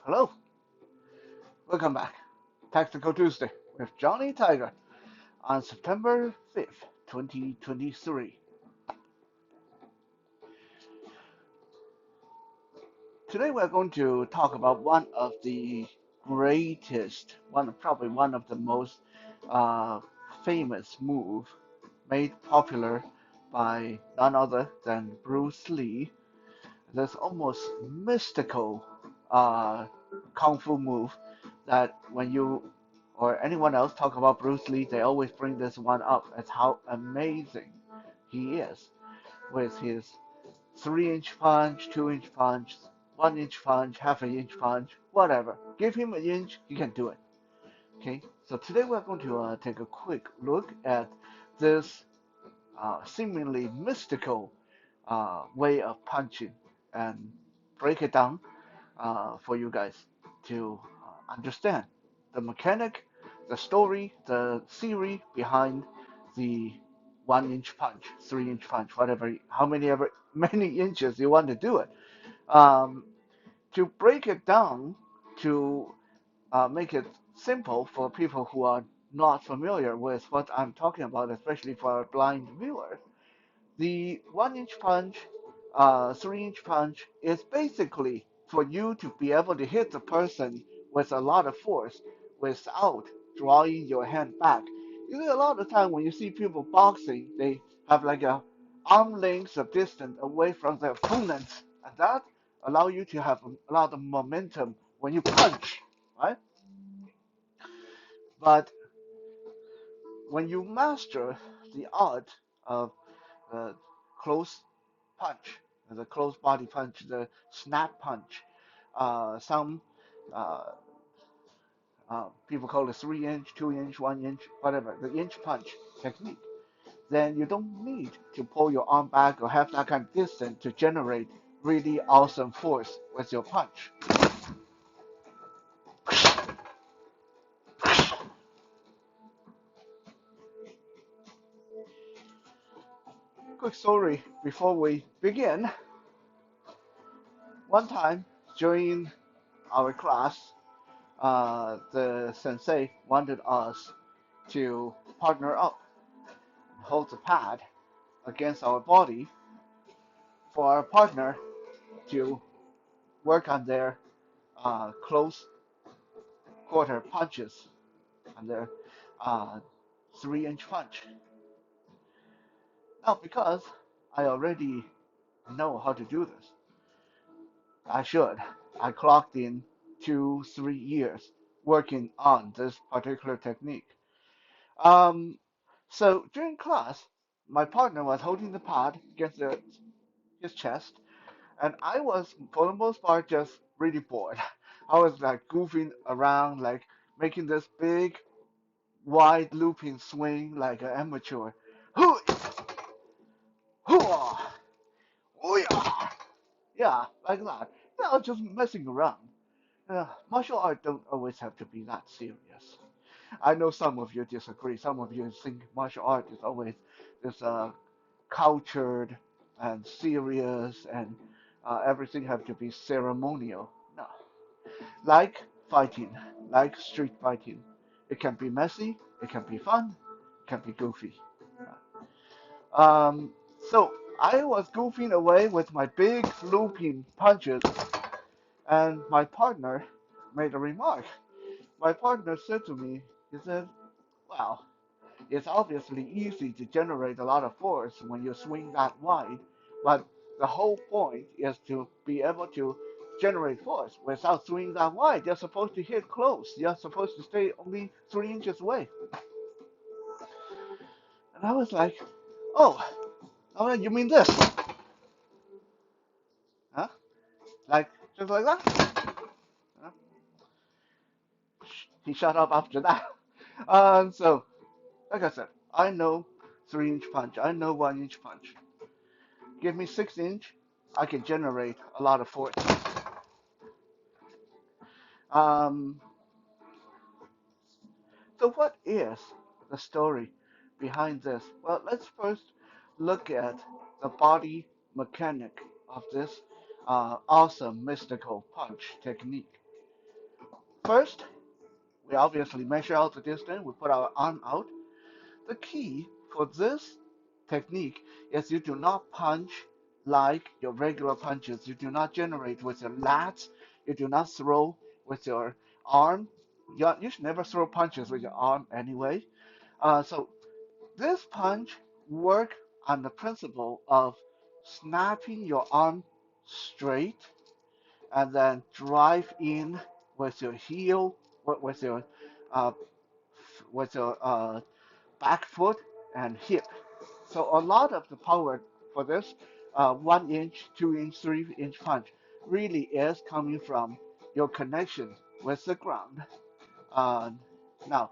Hello, welcome back. Tactical Tuesday with Johnny Tiger on September 5th, 2023. Today we're going to talk about one of the greatest, probably one of the most uh, famous move made popular by none other than Bruce Lee. This almost mystical uh, kung fu move that when you or anyone else talk about Bruce Lee, they always bring this one up as how amazing he is with his 3-inch punch, 2-inch punch, 1-inch punch, half an inch punch, whatever. Give him an inch, he can do it. Okay, so today we're going to take a quick look at this seemingly mystical way of punching and break it down for you guys to understand the mechanic, the story, the theory behind the 1-inch punch, 3-inch punch, whatever, how many ever many inches you want to do it. Um, to break it down, to make it simple for people who are not familiar with what I'm talking about, especially for our blind viewers, the 1-inch punch, 3-inch punch is basically for you to be able to hit the person with a lot of force without drawing your hand back. You see, a lot of time when you see people boxing, they have like a arm length of distance away from their opponents, and that allow you to have a lot of momentum when you punch, right? But when you master the art of uh, close punch, the close body punch, the snap punch. Some uh, people call it 3-inch, 2-inch, 1-inch, whatever, the inch punch technique. Then you don't need to pull your arm back or have that kind of distance to generate really awesome force with your punch. Quick story before we begin. One time during our class, the sensei wanted us to partner up, hold the pad against our body for our partner to work on their close quarter punches and their uh, 3-inch punch. Now, because I already know how to do this, I should. I clocked in 2, 3 years working on this particular technique. Um, so during class, my partner was holding the pad against his chest, and I was, for the most part, just really bored. I was like goofing around, like making this big, wide looping swing like an amateur. Hoo, hoo, oh yeah, yeah, like that. Yeah, I was just messing around. Martial art don't always have to be that serious. I know some of you disagree. Some of you think martial art is always this cultured and serious and everything have to be ceremonial. No, like fighting, like street fighting. It can be messy, it can be fun, it can be goofy. Um, so I was goofing away with my big looping punches, and my partner made a remark. My partner said to me, he said, "Well, it's obviously easy to generate a lot of force when you swing that wide, but the whole point is to be able to generate force without swinging that wide. You're supposed to hit close. You're supposed to stay only 3 inches away." And I was like, "Oh, oh, you mean this? Huh? Like just like that?" Huh? He shut up after that. So, like I said, I know 3-inch punch. I know 1-inch punch. Give me 6-inch, I can generate a lot of force. Um, so what is the story behind this? Well, let's first look at the body mechanic of this awesome mystical punch technique. First, we obviously measure out the distance. We put our arm out. The key for this technique is you do not punch like your regular punches. You do not generate with your lats. You do not throw with your arm. You should never throw punches with your arm anyway. So this punch work on the principle of snapping your arm straight and then drive in with your heel, with your uh, back foot and hip. So a lot of the power for this 1 inch, 2 inch, 3 inch punch really is coming from your connection with the ground. Uh, Now,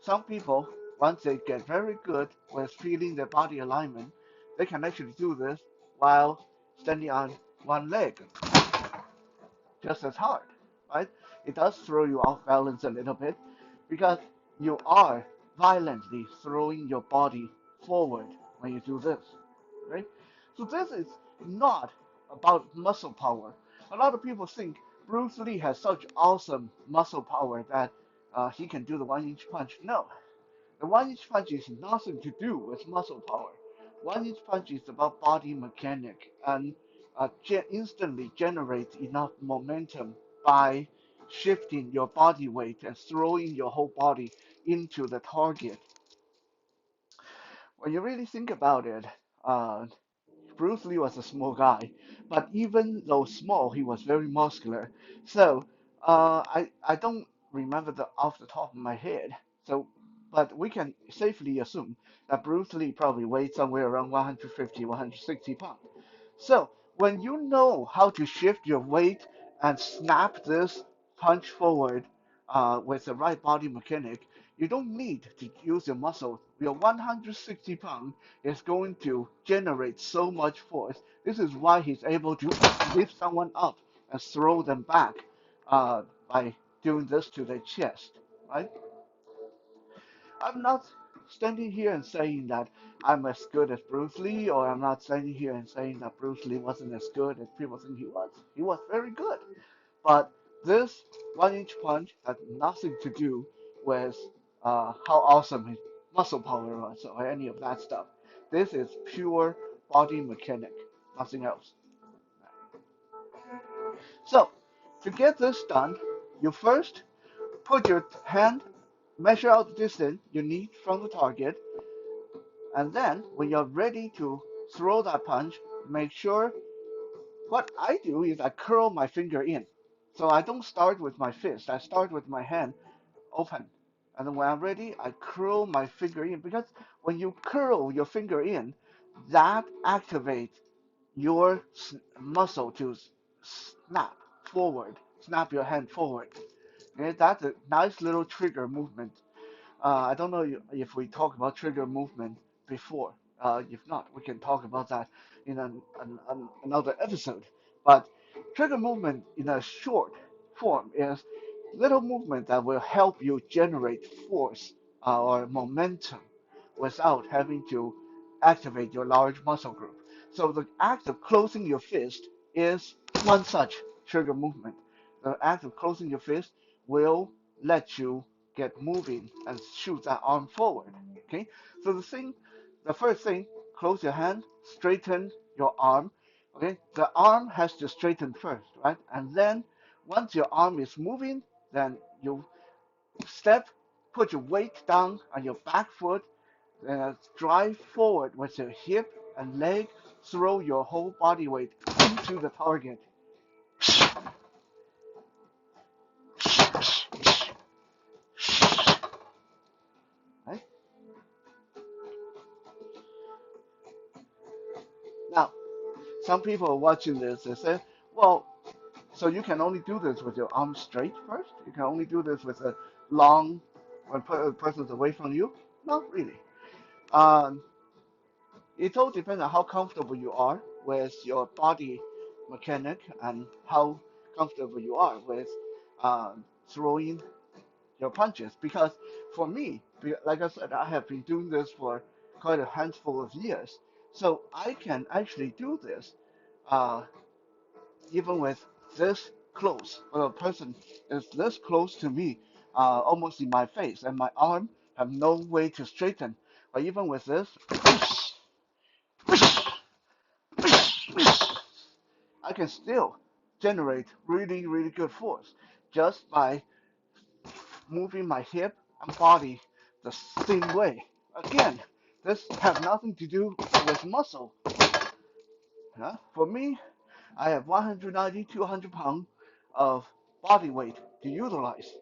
some people, once they get very good with feeling their body alignment, they can actually do this while standing on one leg, just as hard, right? It does throw you off balance a little bit because you are violently throwing your body forward when you do this, right? So this is not about muscle power. A lot of people think Bruce Lee has such awesome muscle power that he can do the 1 inch punch. No, the 1 inch punch is nothing to do with muscle power. 1 inch punch is about body mechanic and instantly generates enough momentum by shifting your body weight and throwing your whole body into the target. When you really think about it, uh, Bruce Lee was a small guy, but even though small, he was very muscular. So I don't remember the off the top of my head. So, but we can safely assume that Bruce Lee probably weighed somewhere around 150, 160 pounds. So when you know how to shift your weight and snap this punch forward with the right body mechanic, you don't need to use your muscle. Your 160 pound is going to generate so much force. This is why he's able to lift someone up and throw them back by doing this to their chest, right? I'm not standing here and saying that I'm as good as Bruce Lee, or I'm not standing here and saying that Bruce Lee wasn't as good as people think he was. He was very good. But this 1 inch punch had nothing to do with how awesome his muscle power was or any of that stuff. This is pure body mechanic, nothing else. So, to get this done, you first put your hand, measure out the distance you need from the target, and then when you're ready to throw that punch, make sure what I do is I curl my finger in. So I don't start with my fist, I start with my hand open. And then when I'm ready, I curl my finger in because when you curl your finger in, that activates your muscle to snap forward, snap your hand forward. Okay, that's a nice little trigger movement. I don't know if we talked about trigger movement before. If not, we can talk about that in another episode. But trigger movement in a short form is little movement that will help you generate force or momentum without having to activate your large muscle group. So the act of closing your fist is one such trigger movement. The act of closing your fist will let you get moving and shoot that arm forward. Okay, so the first thing, close your hand, straighten your arm. Okay, the arm has to straighten first, right? And then once your arm is moving, then you step, put your weight down on your back foot, drive forward with your hip and leg, throw your whole body weight into the target. Right? Now, some people are watching this, they say, well, so you can only do this with your arms straight first? You can only do this with a long, when a person's away from you? Not really. Um, it all depends on how comfortable you are with your body mechanic and how comfortable you are with throwing your punches. Because for me, like I said, I have been doing this for quite a handful of years. So I can actually do this uh, even with this close. When a person is this close to me, almost in my face, and my arm have no way to straighten. But even with this, I can still generate really, really good force just by moving my hip and body the same way. Again, this has nothing to do with muscle. Yeah? For me, I have 190, 200 pounds of body weight to utilize.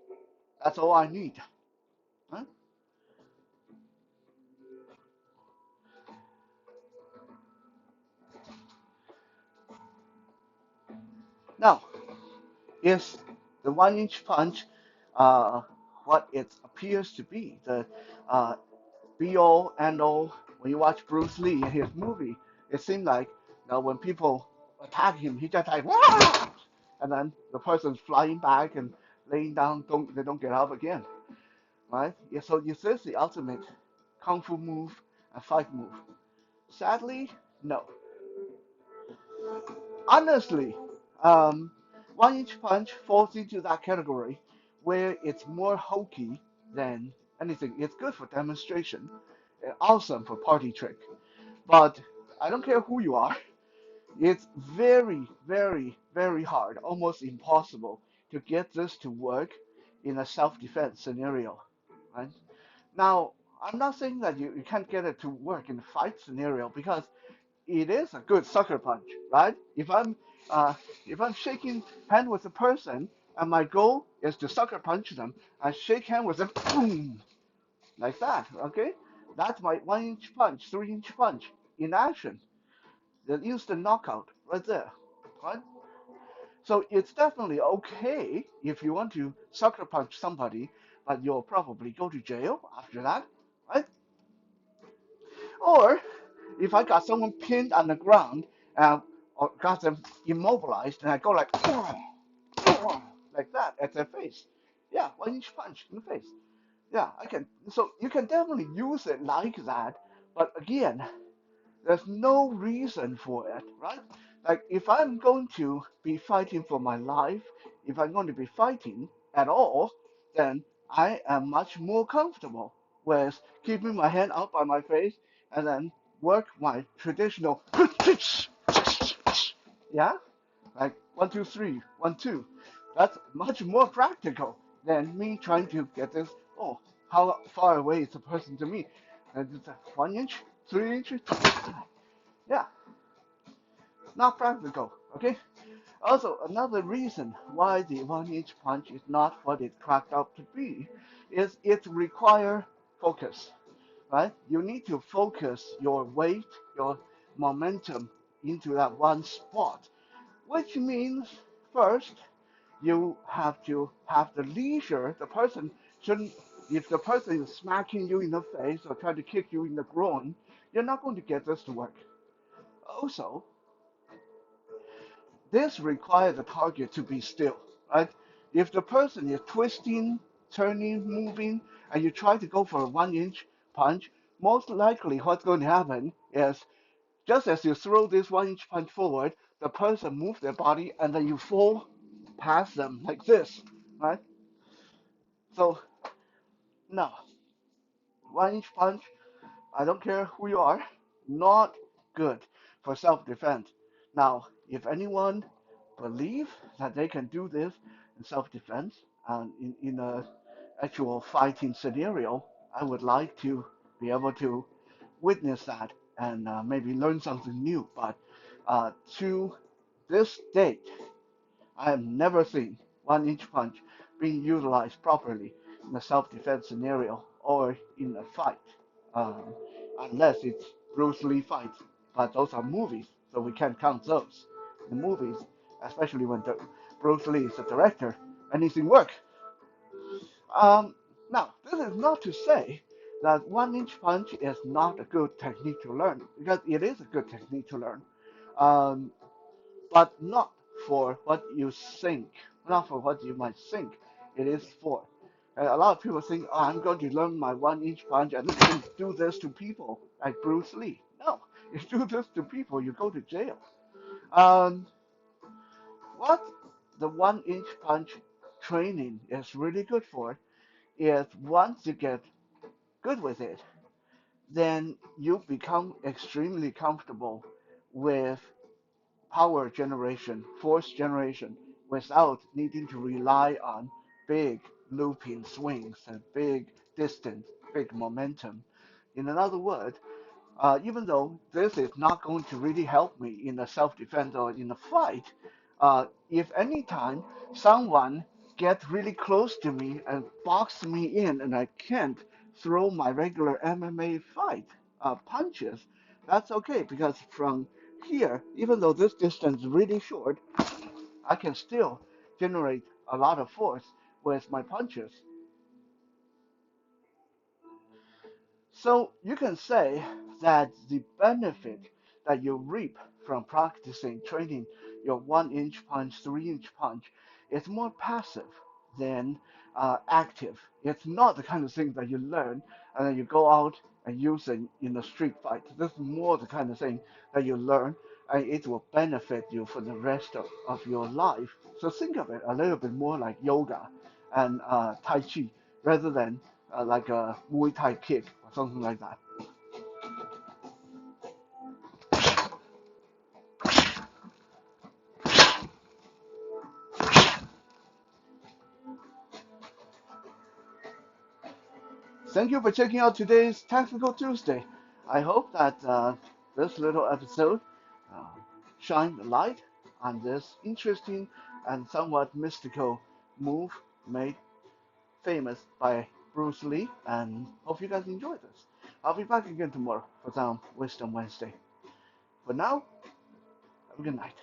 That's all I need. Huh? Now, is the 1 inch punch uh, what it appears to be? The uh, be all and all. When you watch Bruce Lee in his movie, it seemed like when people attack him, he just like "Wah!" And then the person's flying back and laying down. They don't get up again, right? Yeah, so is this the ultimate kung fu move and fight move? Sadly, no. Honestly, um, 1 inch punch falls into that category where it's more hokey than anything. It's good for demonstration, awesome for party trick. But I don't care who you are, it's very, very, very hard, almost impossible to get this to work in a self-defense scenario. Right? Now, I'm not saying that you can't get it to work in a fight scenario because it is a good sucker punch, right? Uh, if I'm shaking hand with a person and my goal is to sucker punch them, I shake hand with them, boom, like that. Okay, that's my 1 inch punch, 3 inch punch in action. The instant knockout right there, right? So it's definitely okay if you want to sucker punch somebody, but you'll probably go to jail after that, right? Or if I got someone pinned on the ground or got them immobilized, and I go like like that at their face, yeah, 1 inch punch in the face. Yeah, I can. So you can definitely use it like that, but again, there's no reason for it, right? Like if I'm going to be fighting for my life, if I'm going to be fighting at all, then I am much more comfortable with keeping my hand out by my face and then work my traditional yeah, like 1, 2, 3, 1, 2. That's much more practical than me trying to get this. Oh, how far away is the person to me? And it's 1 inch, 3 inches. Yeah, not practical. Okay. Also, another reason why the 1 inch punch is not what it's cracked up to be is it requires focus, right? You need to focus your weight, your momentum into that one spot, which means first you have to have the leisure. The person shouldn't, if the person is smacking you in the face or trying to kick you in the groin, you're not going to get this to work. Also, this requires the target to be still, right? If the person is twisting, turning, moving, and you try to go for a 1 inch punch, most likely what's going to happen is just as you throw this 1 inch punch forward, the person moves their body and then you fall past them like this, right? So, no, 1 inch punch, I don't care who you are, not good for self-defense. Now, if anyone believe that they can do this in self-defense and in a actual fighting scenario, I would like to be able to witness that and maybe learn something new. But to this date, I have never seen 1 inch punch being utilized properly in a self-defense scenario or in a fight, um, unless it's Bruce Lee fights. But those are movies, so we can't count those. The movies, especially when Bruce Lee is the director, anything work. Um, Now, this is not to say that 1 inch punch is not a good technique to learn, because it is a good technique to learn. Um, but not for what you think, not for what you might think it is for. A lot of people think, oh, I'm going to learn my 1 inch punch and then do this to people like Bruce Lee. No, if you do this to people, you go to jail. Um, what the 1 inch punch training is really good for is once you get good with it, then you become extremely comfortable with power generation, force generation, without needing to rely on big looping swings and big distance, big momentum. In another word, even though this is not going to really help me in a self-defense or in a fight, if any time someone gets really close to me and box me in and I can't throw my regular MMA fight punches, that's okay because from here, even though this distance is really short, I can still generate a lot of force with my punches. So you can say that the benefit that you reap from practicing training your 1 inch punch, 3 inch punch is more passive than active. It's not the kind of thing that you learn and then you go out and use it in a street fight. This is more the kind of thing that you learn and it will benefit you for the rest of your life. So think of it a little bit more like yoga and Tai Chi rather than like a Muay Thai kick or something like that. Thank you for checking out today's Tactical Tuesday. I hope that this little episode uh, shined a light on this interesting and somewhat mystical move made famous by Bruce Lee, and hope you guys enjoyed this. I'll be back again tomorrow for some Wisdom Wednesday. For now, have a good night.